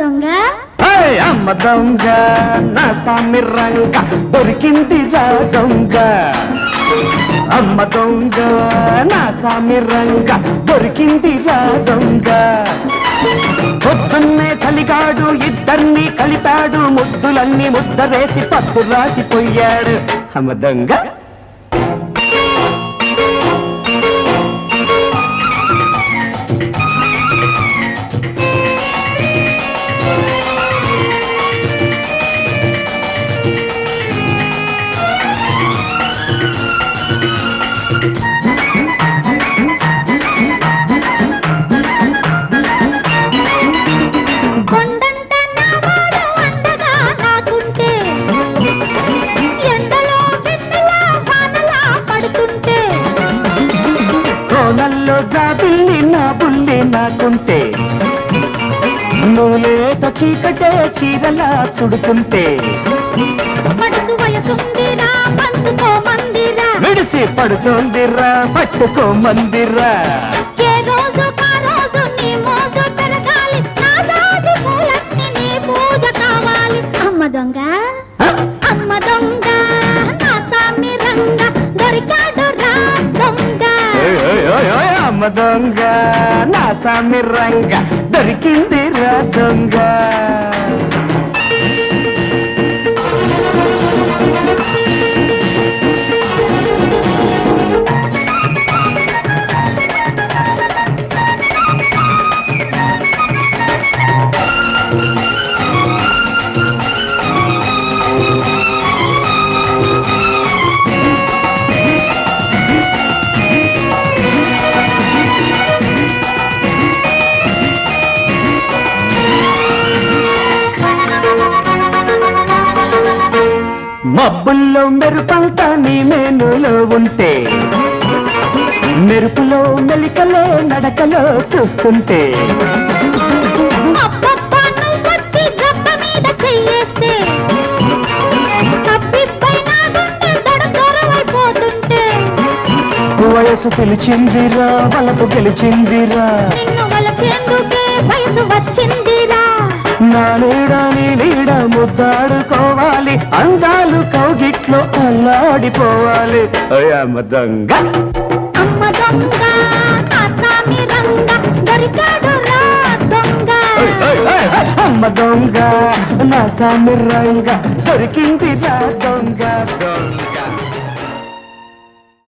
దొంగ అమ్మ దొంగ నా సామి రంగ దొరికిందిరా దొంగ అమ్మ దొంగ నా సామి రంగ దొరికిందిరా దొంగ పొద్దున్నే చలిగాడు ఇద్దరిని కలిపాడు ముద్దులన్నీ ముద్దరేసి పత్తు రాసిపోయాడు అమ్మ దొంగ కోనల్లో జాబిల్లి నా బుల్లి నాకుంటే నువ్వులేత చీకటే చీరలా చుడుతుంటే విడిసి పడుతోందిరా పట్టుకోమందిరా అమ్మ దొంగ అమ్మ దొంగ నా సామి రంగ దొరికాడు రా దొంగ అమ్మ దొంగ నా సామి రంగ దొరికిందిరా దొంగ మబ్బుల్లో మెరుపంతా నీ మేనులో ఉంటే మెరుపులో మెలికలో నడకలో చూస్తుంటే వయసు పిలిచిందిరా వలపు గెలిచిందిరా నా నీడ నీ నీడ ముద్దాడుకోవాలి అందాలు కౌగిట్లో అల్లాడిపోవాలి అమ్మ దొంగ అమ్మ దొంగ నా సామి రంగ దొరికాడు రా దొంగ అమ్మ దొంగ నా సామి రంగ దొరికిందిరా దొంగ దొంగ